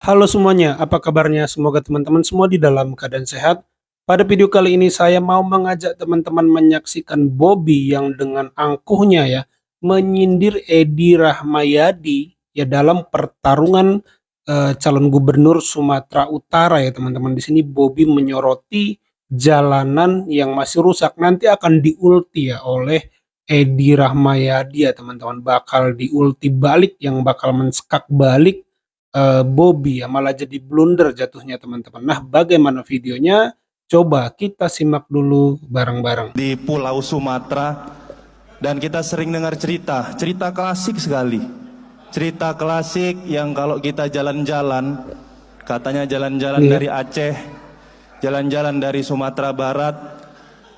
Halo semuanya, apa kabarnya? Semoga teman-teman semua di dalam keadaan sehat. Pada video kali ini saya mau mengajak teman-teman menyaksikan Bobby yang dengan angkuhnya ya menyindir Edi Rahmayadi ya dalam pertarungan calon gubernur Sumatera Utara ya teman-teman. Di sini Bobby menyoroti jalanan yang masih rusak nanti akan diulti ya oleh Edi Rahmayadi ya teman-teman, bakal diulti balik yang bakal mensekak balik Bobby ya, malah jadi blunder jatuhnya teman-teman. Nah, bagaimana videonya? Coba kita simak dulu bareng-bareng. Di Pulau Sumatera, dan kita sering dengar cerita klasik sekali. Cerita klasik yang kalau kita jalan-jalan, katanya jalan-jalan dari Aceh, jalan-jalan dari Sumatera Barat,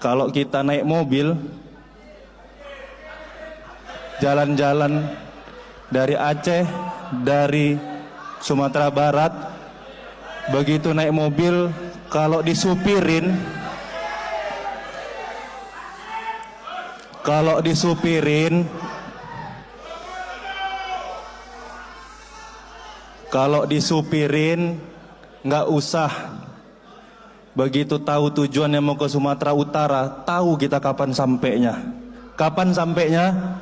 kalau kita naik mobil, jalan-jalan dari Aceh, dari Sumatera Barat, begitu naik mobil, kalau disupirin, nggak usah begitu tahu tujuannya mau ke Sumatera Utara, tahu kita kapan sampainya. Kapan sampainya?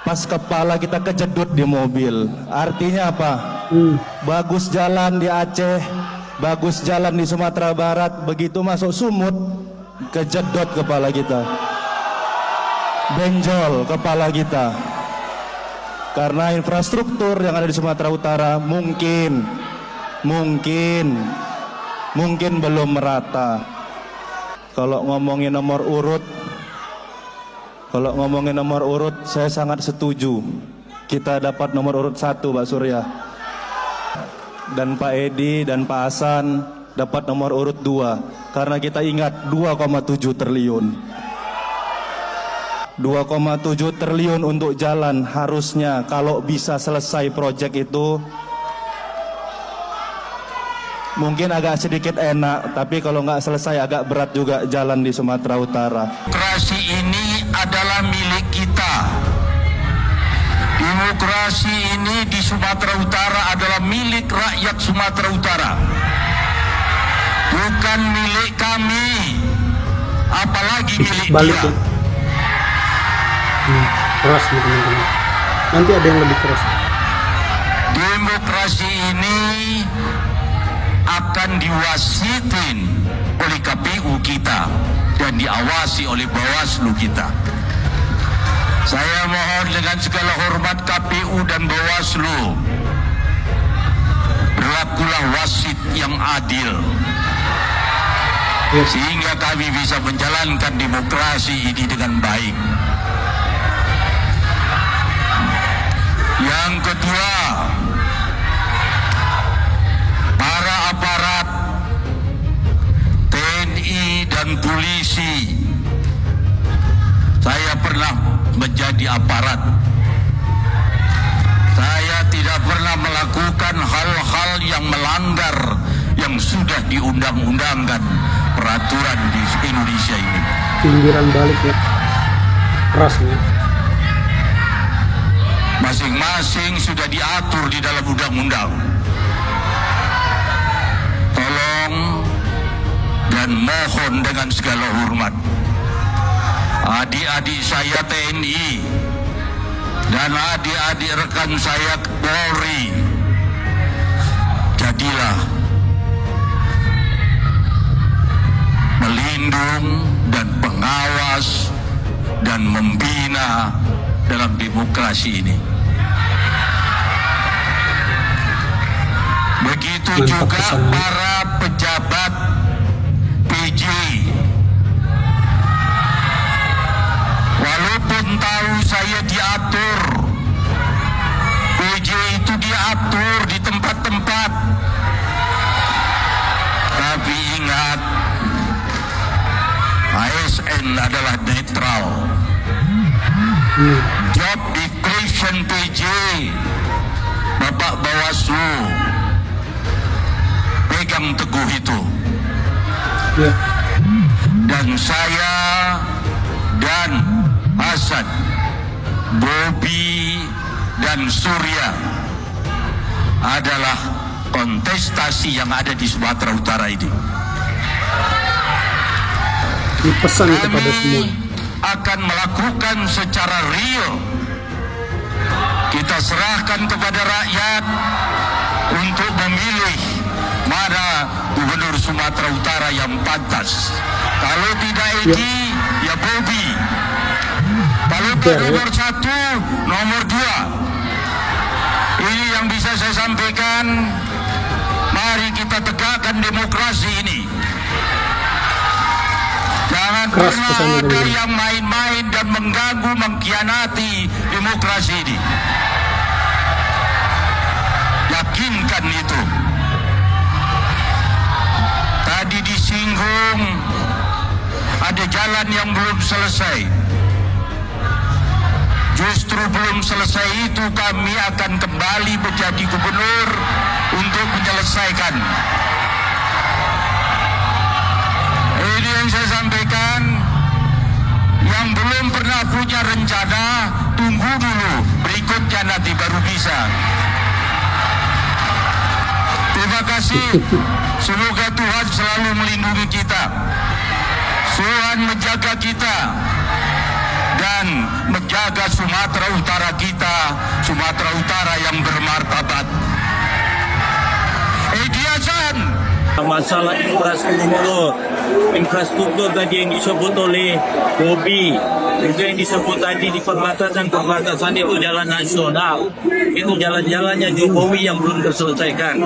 Pas kepala kita kejedut di mobil. Artinya apa? Bagus jalan di Aceh, bagus jalan di Sumatera Barat, begitu masuk Sumut, kejedot kepala kita, benjol kepala kita, karena infrastruktur yang ada di Sumatera Utara mungkin belum merata. Kalau ngomongin nomor urut, saya sangat setuju kita dapat nomor urut 1, Pak Surya, dan Pak Edi dan Pak Hasan dapat nomor urut 2, karena kita ingat 2,7 triliun. 2,7 triliun untuk jalan, harusnya kalau bisa selesai proyek itu mungkin agak sedikit enak, tapi kalau nggak selesai agak berat juga jalan di Sumatera Utara. Demokrasi ini adalah milik kita. Demokrasi ini di Sumatera Utara adalah milik rakyat Sumatera Utara, bukan milik kami, apalagi milik Balik dia. ya. Keras nih teman-teman. Nanti ada yang lebih keras. Demokrasi ini akan diwasitin oleh KPU kita dan diawasi oleh Bawaslu kita. Saya mohon dengan segala hormat KPU dan Bawaslu, berlakulah wasit yang adil, sehingga kami bisa menjalankan demokrasi ini dengan baik. Yang kedua, para aparat TNI dan polisi, saya pernah menjadi aparat. Saya tidak pernah melakukan hal-hal yang melanggar yang sudah diundang-undangkan peraturan di Indonesia ini. Sindiran balik ya. Keras ya. Masing-masing sudah diatur di dalam undang-undang. Tolong dan mohon dengan segala hormat, adik-adik saya TNI dan adik-adik rekan saya Polri, jadilah melindung dan pengawas dan membina dalam demokrasi ini. Begitu juga para pejabat PJ, walaupun tahu saya diatur, PJ itu diatur di tempat-tempat, tapi ingat, ASN adalah netral. Job description PJ, Bapak Bawaslu, pegang teguh itu. Dan saya dan Hasan, Bobby dan Surya adalah prestasi yang ada di Sumatera Utara ini. Ini pesan kepada semua. Kami akan melakukan secara real. Kita serahkan kepada rakyat untuk memilih mana Gubernur Sumatera Utara yang pantas. Kalau tidak Edi, ya Bobi. Kalau tidak nomor 1, nomor 2. Ini yang bisa saya sampaikan. Mari kita tegakkan demokrasi ini. Jangan pernah ada yang main-main dan mengganggu, mengkhianati demokrasi ini. Yakinkan itu. Tadi disinggung ada jalan yang belum selesai. Justru belum selesai itu kami akan kembali menjadi gubernur untuk menyelesaikan. Ini yang saya sampaikan. Yang belum pernah punya rencana, tunggu dulu, berikutnya nanti baru bisa. Terima kasih. Semoga Tuhan selalu melindungi kita. Tuhan menjaga kita dan menjaga Sumatera Utara kita, Sumatera Utara yang bermartabat. Edi Hasan. Masalah infrastruktur tadi yang disebut oleh Bobi, juga yang disebut tadi di perbatasan itu jalan nasional, itu jalan-jalannya Jokowi yang belum terselesaikan.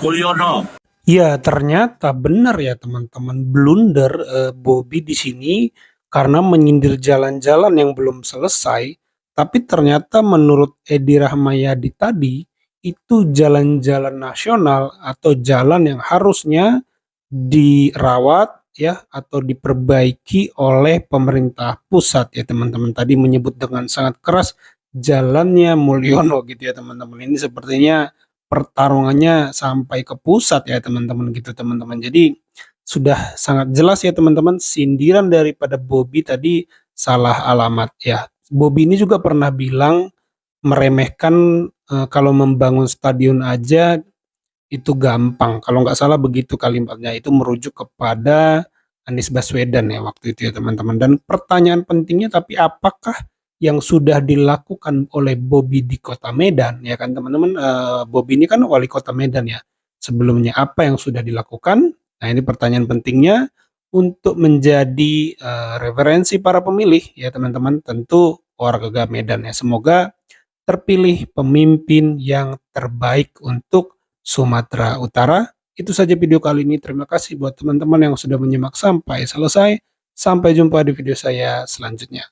Mulyono. Ya, ternyata benar ya teman-teman, blunder Bobi di sini karena menyindir jalan-jalan yang belum selesai. Tapi ternyata menurut Edi Rahmayadi tadi, itu jalan-jalan nasional atau jalan yang harusnya dirawat ya atau diperbaiki oleh pemerintah pusat ya teman-teman. Tadi menyebut dengan sangat keras jalannya Mulyono gitu ya teman-teman. Ini sepertinya pertarungannya sampai ke pusat ya teman-teman gitu teman-teman. Jadi sudah sangat jelas ya teman-teman, sindiran daripada Bobi tadi salah alamat ya. Bobi ini juga pernah bilang meremehkan kalau membangun stadion aja itu gampang. Kalau nggak salah begitu kalimatnya, itu merujuk kepada Anies Baswedan ya waktu itu ya teman-teman. Dan pertanyaan pentingnya, tapi apakah yang sudah dilakukan oleh Bobi di Kota Medan ya kan teman-teman? Bobi ini kan wali Kota Medan ya. Sebelumnya apa yang sudah dilakukan? Nah ini pertanyaan pentingnya untuk menjadi referensi para pemilih ya teman-teman. Tentu warga Medan ya. Semoga terpilih pemimpin yang terbaik untuk Sumatera Utara. Itu saja video kali ini. Terima kasih buat teman-teman yang sudah menyimak sampai selesai. Sampai jumpa di video saya selanjutnya.